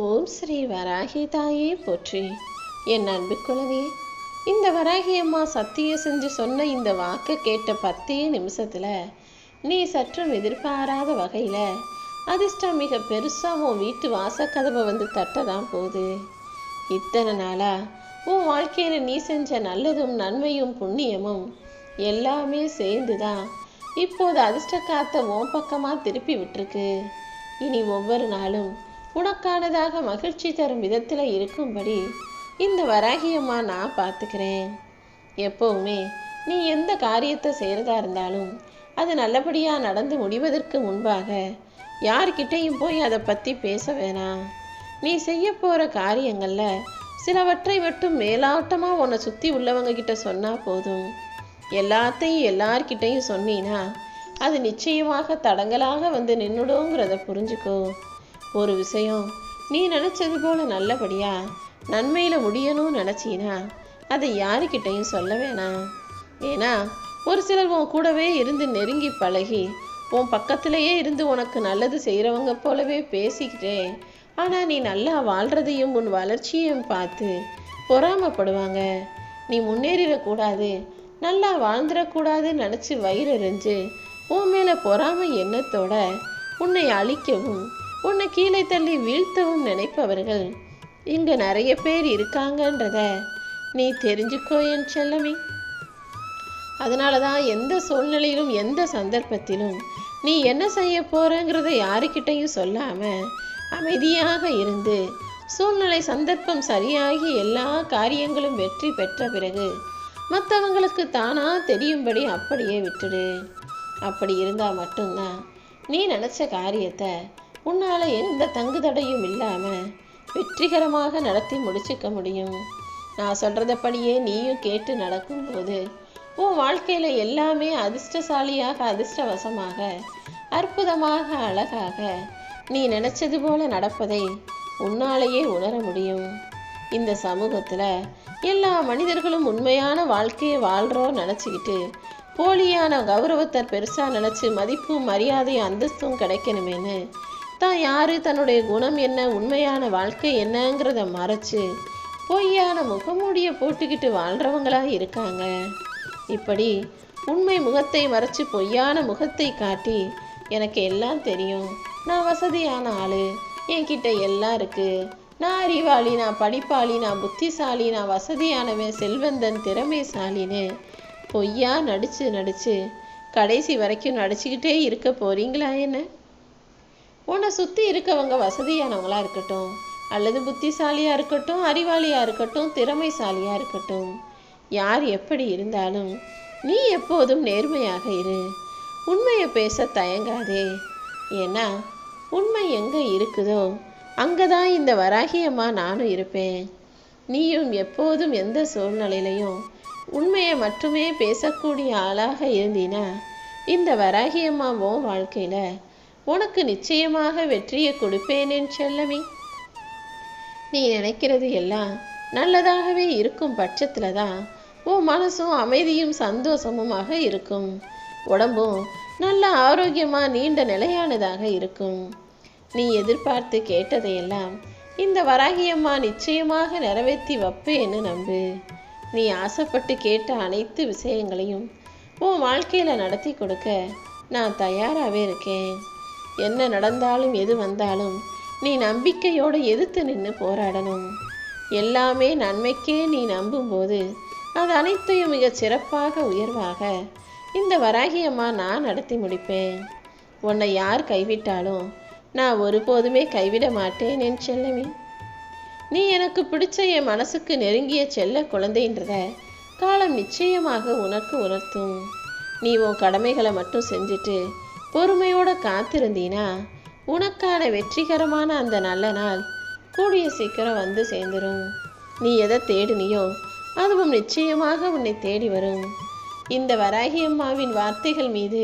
ஓம் ஸ்ரீ வராகி தாயே போற்றி. என் அன்பு குழந்தை, இந்த வராகி அம்மா சத்தியம் செஞ்சு சொன்ன இந்த வாக்கை கேட்ட 10 நிமிஷத்துல நீ சற்றும் எதிர்பாராத வகையில அதிர்ஷ்டம் மிக பெருசா உன் வீட்டு வாசக்கதவை வந்து தட்டதான் போகுது. இத்தனை நாளா உன் வாழ்க்கையில நீ செஞ்ச நல்லதும் நன்மையும் புண்ணியமும் எல்லாமே சேர்ந்துதான் இப்போது அதிர்ஷ்ட காத்த உன் பக்கமா திருப்பி விட்டுருக்கு. இனி ஒவ்வொரு நாளும் உனக்கானதாக மகிழ்ச்சி தரும் விதத்தில் இருக்கும்படி இந்த வராகியம்மா நான் பார்த்துக்கிறேன். எப்போவுமே நீ எந்த காரியத்தை செய்கிறதா இருந்தாலும் அது நல்லபடியாக நடந்து முடிவதற்கு முன்பாக யார்கிட்டையும் போய் அதை பற்றி பேச வேணாம். நீ செய்ய போகிற காரியங்களில் சிலவற்றை மட்டும் மேலாட்டமாக உன்னை சுற்றி உள்ளவங்க கிட்ட சொன்னால் போதும். எல்லாத்தையும் எல்லார்கிட்டையும் சொன்னீன்னா அது நிச்சயமாக தடங்கலாக வந்து நின்றுடுங்கிறத புரிஞ்சுக்கோ. ஒரு விஷயம் நீ நினச்சது போல நல்லபடியா நன்மையில் முடியணும்னு நினச்சினா அதை யாருக்கிட்டையும் சொல்ல வேணாம். ஏன்னா ஒரு சிலர் உன் கூடவே இருந்து நெருங்கி பழகி உன் பக்கத்திலேயே இருந்து உனக்கு நல்லது செய்கிறவங்க போலவே பேசிக்கிட்டே ஆனால் நீ நல்லா வாழ்கிறதையும் உன் வளர்ச்சியையும் பார்த்து பொறாமப்படுவாங்க. நீ முன்னேறிடக்கூடாது, நல்லா வாழ்ந்துடக்கூடாதுன்னு நினச்சி வயிறறிஞ்சு உன் மேலே பொறாமை எண்ணத்தோட உன்னை அழிக்கவும் உன்னை கீழே தள்ளி வீழ்த்தவும் நினைப்பவர்கள் இங்க நிறைய பேர் இருக்காங்கன்றத நீ தெரிஞ்சுக்கோ என் செல்லமே. அதனாலதான் எந்த சூழ்நிலையிலும் எந்த சந்தர்ப்பத்திலும் நீ என்ன செய்ய போறங்கிறத யாருக்கிட்டையும் சொல்லாம அமைதியாக இருந்து சூழ்நிலை சந்தர்ப்பம் சரியாகி எல்லா காரியங்களும் வெற்றி பெற்ற பிறகு மற்றவங்களுக்கு தானா தெரியும்படி அப்படியே விட்டுடு. அப்படி இருந்தா மட்டும்தான் நீ நினைச்ச காரியத்தை உன்னால எந்த தங்கு தடையும் இல்லாம வெற்றிகரமாக நடத்தி முடிச்சுக்க முடியும். நான் சொல்றதப்படியே நீயும் கேட்டு நடக்கும்போது உன் வாழ்க்கையில எல்லாமே அதிர்ஷ்டசாலியாக அதிர்ஷ்டவசமாக அற்புதமாக அழகாக நீ நினைச்சது போல நடப்பதை உன்னாலேயே உணர முடியும். இந்த சமூகத்துல எல்லா மனிதர்களும் உண்மையான வாழ்க்கையை வாழ்றோம் நினைச்சுக்கிட்டு போலியான கௌரவத்தை பெருசா நினைச்சு மதிப்பும் மரியாதையும் அந்தஸ்தும் கிடைக்கணுமேனு தான் யாரு தன்னுடைய குணம் என்ன உண்மையான வாழ்க்கை என்னங்கிறத மறைச்சு பொய்யான முகமூடிய போட்டுக்கிட்டு வாழ்றவங்களா இருக்காங்க. இப்படி உண்மை முகத்தை மறைச்சு பொய்யான முகத்தை காட்டி எனக்கு எல்லாம் தெரியும், நான் வசதியான ஆளு, என்கிட்ட எல்லாம் இருக்கு, நான் அறிவாளி, நான் படிப்பாளி, நான் புத்திசாலி, நான் வசதியானவன், செல்வந்தன், திறமைசாலின்னு பொய்யா நடிச்சு நடிச்சு கடைசி வரைக்கும் நடிச்சுக்கிட்டே இருக்க போறீங்களா என்ன? உன்னை சுற்றி இருக்கவங்க வசதியானவங்களா இருக்கட்டும் அல்லது புத்திசாலியாக இருக்கட்டும், அறிவாளியாக இருக்கட்டும், திறமைசாலியாக இருக்கட்டும், யார் எப்படி இருந்தாலும் நீ எப்போதும் நேர்மையாக இரு. உண்மையை பேச தயங்காதே. ஏன்னா உண்மை எங்கே இருக்குதோ அங்கே தான் இந்த வராகியம்மா நானும் இருப்பேன். நீயும் எப்போதும் எந்த சூழ்நிலையிலையும் உண்மையை மட்டுமே பேசக்கூடிய ஆளாக இருந்தீனா இந்த வராகியம்மா உன் வாழ்க்கையில் உனக்கு நிச்சயமாக வெற்றியை கொடுப்பேனேன் செல்லமே. நீ நினைக்கிறது எல்லாம் நல்லதாகவே இருக்கும் பட்சத்துல தான் உன் மனசும் அமைதியும் சந்தோஷமுமாக இருக்கும், உடம்பும் நல்ல ஆரோக்கியமா நீண்ட நிலையானதாக இருக்கும். நீ எதிர்பார்த்து கேட்டதையெல்லாம் இந்த வராகியம்மா நிச்சயமாக நிறைவேற்றி வைப்பேன்னு நம்பு. நீ ஆசைப்பட்டு கேட்ட அனைத்து விஷயங்களையும் உன் வாழ்க்கையில நடத்தி கொடுக்க நான் தயாராகவே இருக்கேன். என்ன நடந்தாலும் எது வந்தாலும் நீ நம்பிக்கையோடு எதிர்த்து நின்று போராடணும். எல்லாமே நன்மைக்கே நீ நம்பும்போது அது அனைத்தையும் மிக சிறப்பாக உயர்வாக இந்த வராகியம்மா நான் நடத்தி முடிப்பேன். உன்னை யார் கைவிட்டாலும் நான் ஒருபோதுமே கைவிட மாட்டேன் என் செல்லமே. நீ எனக்கு பிடிச்ச என் மனசுக்கு நெருங்கிய செல்ல குழந்தைன்றத காலம் நிச்சயமாக உனக்கு உணர்த்தும். நீ உன் கடமைகளை மட்டும் செஞ்சுட்டு பொறுமையோட காத்திருந்தீனா உனக்கான வெற்றிகரமான அந்த நல்ல நாள் கூடிய சீக்கிரம் வந்து சேர்ந்துடும். நீ எதை தேடினியோ அதுவும் நிச்சயமாக உன்னை தேடி வரும். இந்த வராகியம்மாவின் வார்த்தைகள் மீது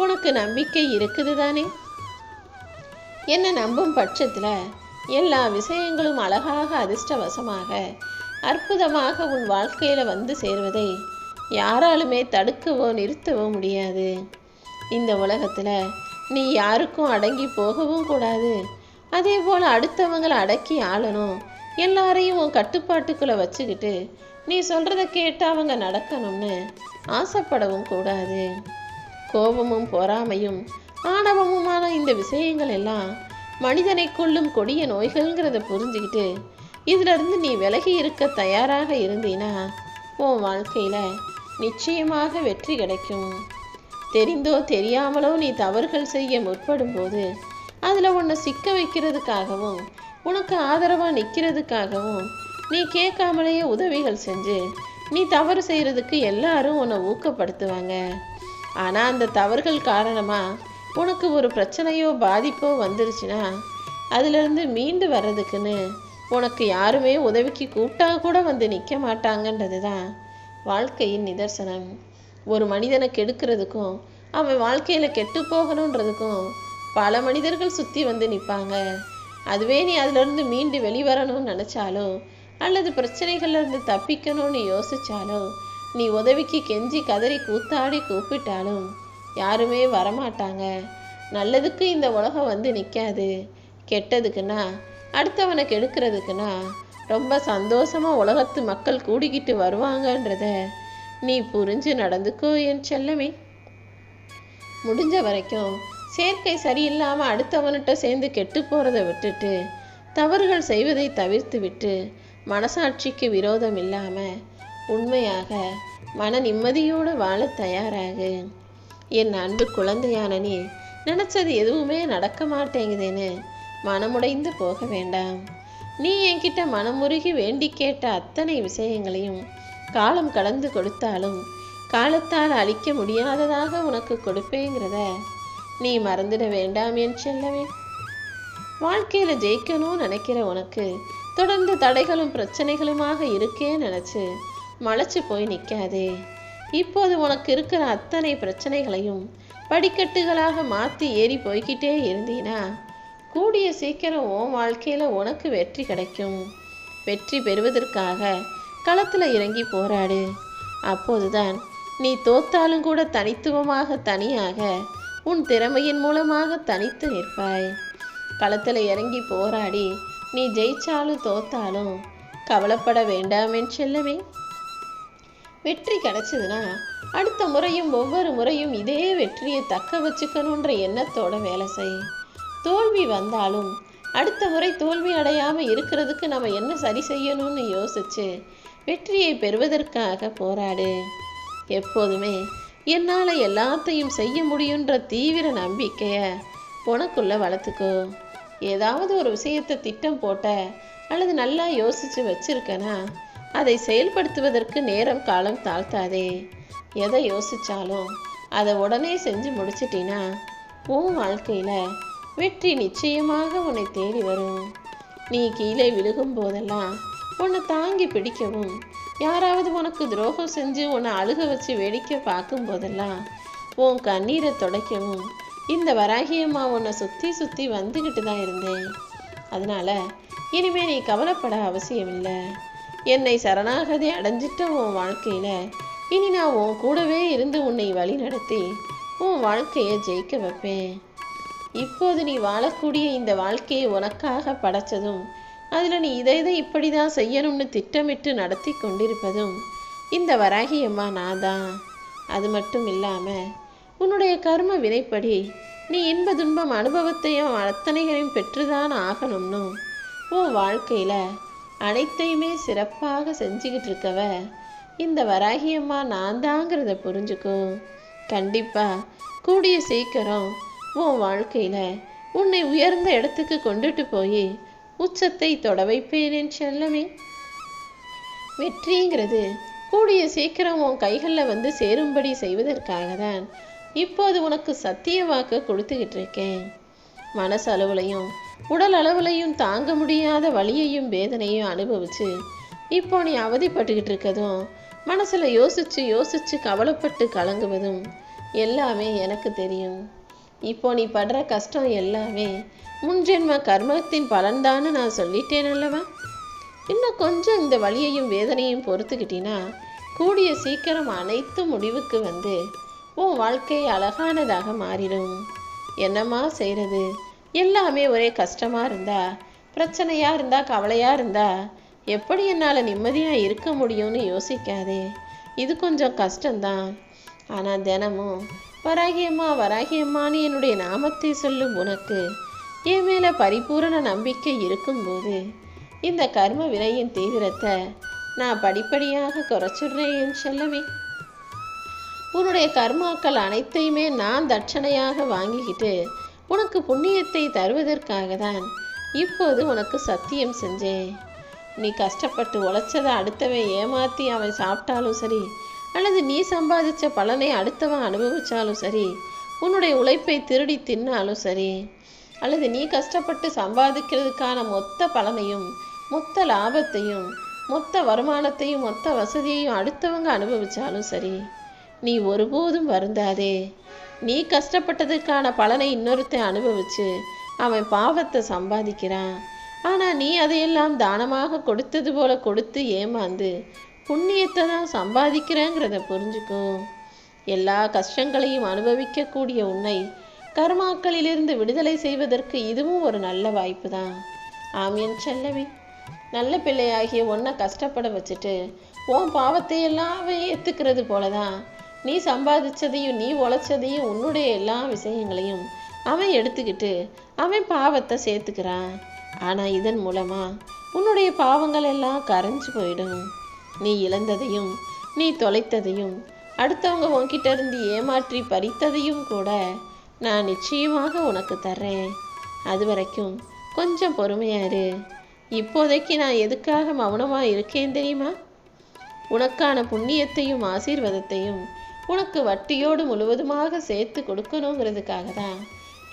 உனக்கு நம்பிக்கை இருக்குது தானே? என்ன நம்பும் பட்சத்தில் எல்லா விஷயங்களும் அழகாக அதிர்ஷ்டவசமாக அற்புதமாக உன் வாழ்க்கையில வந்து சேர்வதை யாராலுமே தடுக்கவோ நிறுத்தவோ முடியாது. இந்த உலகத்துல நீ யாருக்கும் அடங்கி போகவும் கூடாது, அதே போல் அடுத்தவங்களை அடக்கி ஆளணும், எல்லாரையும் உன் கட்டுப்பாட்டுக்குள்ளே வச்சுக்கிட்டு நீ சொல்கிறத கேட்டு அவங்க நடக்கணும்னு ஆசைப்படவும் கூடாது. கோபமும் பொறாமையும் ஆணவமுமான இந்த விஷயங்கள் எல்லாம் மனிதனை கொள்ளும் கொடிய நோய்கள்ங்கிறத புரிஞ்சுக்கிட்டு இதிலிருந்து நீ விலகி இருக்க தயாராக இருந்தீனா உன் வாழ்க்கையில் நிச்சயமாக வெற்றி கிடைக்கும். தெரிந்தோ தெரியாமலோ நீ தவறுகள் செய்ய முற்படும் போது அதில் உன்னை சிக்க வைக்கிறதுக்காகவும் உனக்கு ஆதரவாக நிற்கிறதுக்காகவும் நீ கேட்காமலேயே உதவிகள் செஞ்சு நீ தவறு செய்கிறதுக்கு எல்லாரும் உன்னை ஊக்கப்படுத்துவாங்க. ஆனால் அந்த தவறுகள் காரணமாக உனக்கு ஒரு பிரச்சனையோ பாதிப்போ வந்துருச்சுன்னா அதிலிருந்து மீண்டு வர்றதுக்குன்னு உனக்கு யாருமே உதவிக்கு கூப்பிட்டா கூட வந்து நிற்க மாட்டாங்கன்றது தான் வாழ்க்கையின் நிதர்சனம். ஒரு மனிதனை கெடுக்கிறதுக்கும் அவன் வாழ்க்கையில் கெட்டு போகணுன்றதுக்கும் பல மனிதர்கள் சுற்றி வந்து நிற்பாங்க. அதுவே நீ அதிலிருந்து மீண்டு வெளிவரணும்னு நினச்சாலோ அல்லது பிரச்சனைகள்லேருந்து தப்பிக்கணும்னு யோசிச்சாலோ நீ உதவிக்கு கெஞ்சி கதறி கூத்தாடி கூப்பிட்டாலும் யாருமே வரமாட்டாங்க. நல்லதுக்கு இந்த உலகம் வந்து நிற்காது, கெட்டதுக்குன்னா அடுத்தவனை கெடுக்கிறதுக்குன்னா ரொம்ப சந்தோஷமாக உலகத்து மக்கள் கூடிக்கிட்டு வருவாங்கன்றத நீ புரிஞ்சு நடந்துக்கோ என் செல்லமே. முடிஞ்ச வரைக்கும் சேர்க்கை சரியில்லாமல் அடுத்தவன்கிட்ட சேர்ந்து கெட்டு போகிறத விட்டுட்டு தவறுகள் செய்வதை தவிர்த்து விட்டு மனசாட்சிக்கு விரோதம் இல்லாமல் உண்மையாக மன நிம்மதியோடு வாழ தயாராகு. என் அன்பு குழந்தையான நீ நினச்சது எதுவுமே நடக்க மாட்டேங்குதுன்னு மனமுடைந்து போக வேண்டாம். நீ என்கிட்ட மனமுருகி வேண்டி கேட்ட அத்தனை விஷயங்களையும் காலம் கடந்து கொடுத்தாலும் காலத்தால் அழிக்க முடியாததாக உனக்கு கொடுப்பேங்கிறத நீ மறந்துட வேண்டாம் என் செல்லவே. வாழ்க்கையில் ஜெயிக்கணும்னு நினைக்கிற உனக்கு தொடர்ந்து தடைகளும் பிரச்சனைகளுமாக இருக்கே நினச்சி மலைச்சு போய் நிற்காதே. இப்போது உனக்கு இருக்கிற அத்தனை பிரச்சனைகளையும் படிக்கட்டுகளாக மாற்றி ஏறி போய்கிட்டே இருந்தீனா கூடிய சீக்கிரம் உன் வாழ்க்கையில் உனக்கு வெற்றி கிடைக்கும். வெற்றி பெறுவதற்காக களத்தில் இறங்கி போராடு. அப்போதுதான் நீ தோத்தாலும் கூட தனித்துவமாக தனியாக உன் திறமையின் மூலமாக தனித்து நிற்பாய். களத்தில் இறங்கி போராடி நீ ஜெயிச்சாலும் தோத்தாலும் கவலைப்பட வேண்டாம் என் செல்லமே. வெற்றி கிடைச்சதுன்னா அடுத்த முறையும் ஒவ்வொரு முறையும் இதே வெற்றியை தக்க வச்சுக்கணுன்ற எண்ணத்தோட வேலை செய். தோல்வி வந்தாலும் அடுத்த முறை தோல்வி அடையாமல் இருக்கிறதுக்கு நம்ம என்ன சரி செய்யணும்னு யோசிச்சு வெற்றியை பெறுவதற்காக போராடு. எப்போதுமே என்னால் எல்லாத்தையும் செய்ய முடியுன்ற தீவிர நம்பிக்கையை உனக்குள்ள வளர்த்துக்கோ. ஏதாவது ஒரு விஷயத்தை திட்டம் போட்ட அல்லது நல்லா யோசித்து வச்சிருக்கனா அதை செயல்படுத்துவதற்கு நேரம் காலம் தாழ்த்தாதே. எதை யோசித்தாலும் அதை உடனே செஞ்சு முடிச்சிட்டினா உன் வாழ்க்கையில் வெற்றி நிச்சயமாக உன்னை தேடி வரும். நீ கீழே விழுகும் போதெல்லாம் உன்னை தாங்கி பிடிக்கவும் யாராவது உனக்கு துரோகம் செஞ்சு உன்னை அழுக வச்சு வேடிக்கை பார்க்கும் போதெல்லாம் உன் கண்ணீரை துடைக்கவும் இந்த வராகியம்மா உன்னை சுற்றி சுற்றி வந்துக்கிட்டு தான் இருந்தேன். அதனால் இனிமே நீ கவலைப்பட அவசியம் இல்லை. என்னை சரணாகதி அடைஞ்சிட்ட உன் வாழ்க்கையில் இனி நான் உன் கூடவே இருந்து உன்னை வழி நடத்தி உன் வாழ்க்கையை ஜெயிக்க வைப்பேன். இப்போது நீ வாழக்கூடிய இந்த வாழ்க்கையை உனக்காக படைச்சதும் அதில் நீ இதை இப்படி தான் செய்யணும்னு திட்டமிட்டு நடத்தி கொண்டிருப்பதும் இந்த வராகியம்மா நான் தான். அது மட்டும் இல்லாமல் உன்னுடைய கர்ம வினைப்படி நீ இன்ப துன்பம் அனுபவத்தையும் அத்தனைகளையும் பெற்றுதான் ஆகணும்னு உன் வாழ்க்கையில் அனைத்தையுமே சிறப்பாக செஞ்சுக்கிட்டு இருக்கவ இந்த வராகியம்மா நான் தாங்கிறத புரிஞ்சுக்கோ. கண்டிப்பாக கூடிய சீக்கிரம் உன் வாழ்க்கையில் உன்னை உயர்ந்த இடத்துக்கு கொண்டுட்டு போய் உச்சத்தை தொட வைப்பேன் செல்லமே. வெற்றிங்கிறது கூடிய சீக்கிரம் உன் கைகளில் வந்து சேரும்படி செய்வதற்காக தான் இப்போது உனக்கு சத்திய வாக்கு கொடுத்துக்கிட்டு இருக்கேன். மனசளவுலையும் உடல் அளவுலையும் தாங்க முடியாத வலியையும் வேதனையும் அனுபவிச்சு இப்போ நீ அவதிப்பட்டுக்கிட்டு இருக்கதும் மனசில் யோசிச்சு யோசிச்சு கவலைப்பட்டு கலங்குவதும் எல்லாமே எனக்கு தெரியும். இப்போ நீ படுற கஷ்டம் எல்லாமே முன்ஜென்ம கர்மத்தின் பலன்தான்னு நான் சொல்லிட்டேன் அல்லவா. இன்னும் கொஞ்சம் இந்த வலியையும் வேதனையும் பொறுத்துக்கிட்டினா கூடிய சீக்கிரம் அனைத்தும் முடிவுக்கு வந்து உன் வாழ்க்கை அழகானதாக மாறிடும். என்னம்மா செய்கிறது, எல்லாமே ஒரே கஷ்டமாக இருந்தா, பிரச்சனையாக இருந்தா, கவலையாக இருந்தா எப்படி என்னால் நிம்மதியாக இருக்க முடியும்னு யோசிக்காதே. இது கொஞ்சம் கஷ்டம்தான். ஆனால் தினமும் வராகியம்மா வராகியம்மான்னு என்னுடைய நாமத்தை சொல்லும் உனக்கு என் மேலே பரிபூரண நம்பிக்கை இருக்கும்போது இந்த கர்ம வினையின் தீவிரத்தை நான் படிப்படியாக குறைச்சிடுறேன் என் செல்லவே. உன்னுடைய கர்மாக்கள் அனைத்தையுமே நான் தட்சணையாக வாங்கிக்கிட்டு உனக்கு புண்ணியத்தை தருவதற்காக தான் இப்போது உனக்கு சத்தியம் செஞ்சேன். நீ கஷ்டப்பட்டு உழைச்சதை அடுத்தவன் ஏமாற்றி அவன் சாப்பிட்டாலும் சரி, அல்லது நீ சம்பாதிச்ச பலனை அடுத்தவன் அனுபவிச்சாலும் சரி, உன்னுடைய உழைப்பை திருடி தின்னாலும் சரி, அல்லது நீ கஷ்டப்பட்டு சம்பாதிக்கிறதுக்கான மொத்த பலனையும் மொத்த லாபத்தையும் மொத்த வருமானத்தையும் மொத்த வசதியையும் அடுத்தவங்க அனுபவிச்சாலும் சரி, நீ ஒருபோதும் வருந்தாதே. நீ கஷ்டப்பட்டதுக்கான பலனை இன்னொருத்தன் அனுபவிச்சு அவன் பாவத்தை சம்பாதிக்கிறான். ஆனால் நீ அதையெல்லாம் தானமாக கொடுத்தது போல கொடுத்து ஏமாந்து புண்ணியத்தை தான் சம்பாதிக்கிறேங்கிறத புரிஞ்சுக்கோ. எல்லா கஷ்டங்களையும் அனுபவிக்கக்கூடிய உன்னை கர்மாக்களிலிருந்து விடுதலை செய்வதற்கு இதுவும் ஒரு நல்ல வாய்ப்பு தான். ஆம் என் செல்லவே. நல்ல பிள்ளையாகிய உன்னை கஷ்டப்பட வச்சுட்டு உன் பாவத்தையெல்லாம் அவன் ஏற்றுக்கிறது போலதான் நீ சம்பாதிச்சதையும் நீ உழைச்சதையும் உன்னுடைய எல்லா விஷயங்களையும் அவன் எடுத்துக்கிட்டு அவன் பாவத்தை சேர்த்துக்கிறான். ஆனால் இதன் மூலமா உன்னுடைய பாவங்கள் எல்லாம் கரைஞ்சு போயிடும். நீ இழந்ததையும் நீ தொலைத்ததையும் அடுத்தவங்க உன்கிட்ட இருந்து ஏமாற்றி பறித்ததையும் கூட நான் நிச்சயமாக உனக்கு தர்றேன். அது வரைக்கும் கொஞ்சம் பொறுமையாரு. இப்போதைக்கு நான் எதுக்காக மௌனமாக இருக்கேன் தெரியுமா? உனக்கான புண்ணியத்தையும் ஆசீர்வாதத்தையும் உனக்கு வட்டியோடு முழுவதுமாக சேர்த்து கொடுக்கணுங்கிறதுக்காக தான்.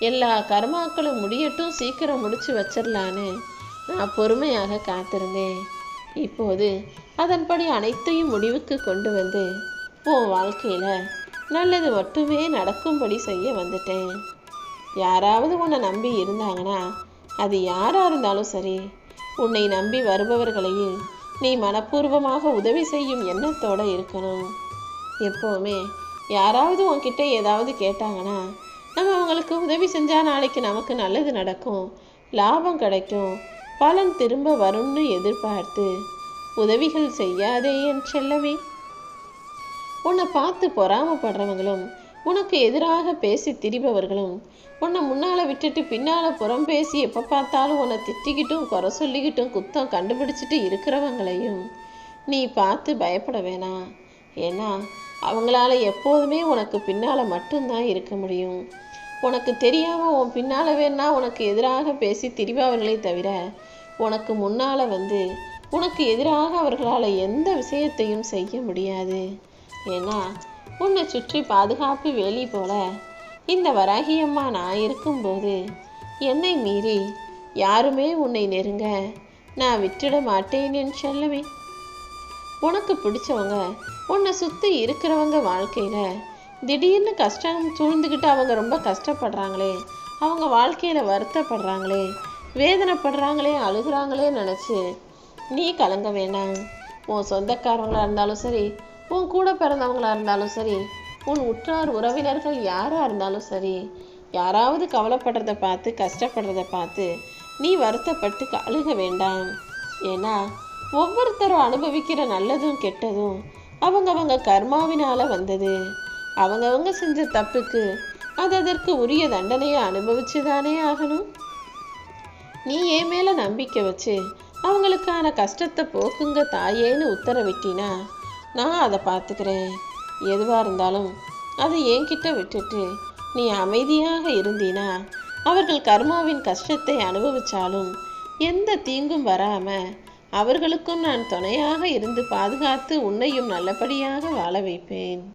எல்லா கர்மாக்களும் முடியட்டும், சீக்கிரம் முடிச்சு வச்சிடலான்னு நான் பொறுமையாக காத்திருந்தேன். இப்போது அதன்படி அனைத்தையும் முடிவுக்கு கொண்டு வந்து உன் வாழ்க்கையில் நல்லது மட்டுமே நடக்கும்படி செய்ய வந்துட்டேன். யாராவது உன்னை நம்பி இருந்தாங்கன்னா அது யாராக இருந்தாலும் சரி, உன்னை நம்பி வருபவர்களையும் நீ மனப்பூர்வமாக உதவி செய்யும் எண்ணத்தோடு இருக்கணும். எப்போவுமே யாராவது உன்கிட்ட ஏதாவது கேட்டாங்கன்னா நம்ம அவங்களுக்கு உதவி செஞ்சால் நாளைக்கு நமக்கு நல்லது நடக்கும், லாபம் கிடைக்கும், பலன் திரும்ப வரும்னு எதிர்பார்த்து உதவிகள் செய்யாதே என் செல்லவே. உன்னை பார்த்து பொறாமப்படுறவங்களும் உனக்கு எதிராக பேசி திரிபவர்களும் உன்னை முன்னால் விட்டுட்டு பின்னால் புறம் பேசி எப்போ பார்த்தாலும் உன்னை திட்டிக்கிட்டும் குறை சொல்லிக்கிட்டும் குத்தம் கண்டுபிடிச்சிட்டு இருக்கிறவங்களையும் நீ பார்த்து பயப்பட வேணாம். ஏன்னா அவங்களால எப்போதுமே உனக்கு பின்னால் மட்டும்தான் இருக்க முடியும். உனக்கு தெரியாமல் உன் பின்னால் வேணா உனக்கு எதிராக பேசி திரிபவர்களே தவிர உனக்கு முன்னால் வந்து உனக்கு எதிராக அவர்களால் எந்த விஷயத்தையும் செய்ய முடியாது. ஏன்னா உன்னை சுற்றி பாதுகாப்பு வேலி போல இந்த வராகியம்மா நான் இருக்கும்போது என்னை மீறி யாருமே உன்னை நெருங்க நான் விட்டுட மாட்டேன் என் செல்லவே. உனக்கு பிடிச்சவங்க உன்னை சுற்றி இருக்கிறவங்க வாழ்க்கையில் திடீர்னு கஷ்டம் சூழ்ந்துக்கிட்டு அவங்க ரொம்ப கஷ்டப்படுறாங்களே, அவங்க வாழ்க்கையில் வருத்தப்படுறாங்களே, வேதனைப்படுறாங்களே, அழுகிறாங்களே நினச்சி நீ கலங்க வேண்டாம். உன் சொந்தக்காரங்களாக இருந்தாலும் சரி, உன் கூட பிறந்தவங்களாக இருந்தாலும் சரி, உன் உற்றார் உறவினர்கள் யாராக இருந்தாலும் சரி, யாராவது கவலைப்படுறத பார்த்து கஷ்டப்படுறத பார்த்து நீ வருத்தப்பட்டு அழுக வேண்டாம். ஏன்னா ஒவ்வொருத்தரும் அனுபவிக்கிற நல்லதும் கெட்டதும் அவங்கவங்க கர்மாவினால் வந்தது. அவங்கவங்க செஞ்ச தப்புக்கு அது அதற்கு உரிய தண்டனையை அனுபவிச்சுதானே ஆகணும். நீ என் மேலே நம்பிக்கை வச்சு அவங்களுக்கான கஷ்டத்தை போக்குங்க தாயேன்னு உத்தரவிட்டினா நான் அதை பார்த்துக்கிறேன். எதுவாக இருந்தாலும் அதை என்கிட்ட விட்டுட்டு நீ அமைதியாக இருந்தீனா அவர்கள் கர்மாவின் கஷ்டத்தை அனுபவிச்சாலும் எந்த தீங்கும் வராமல் அவர்களுக்கும் நான் துணையாக இருந்து பாதுகாத்து உன்னையும் நல்லபடியாக வாழ வைப்பேன்.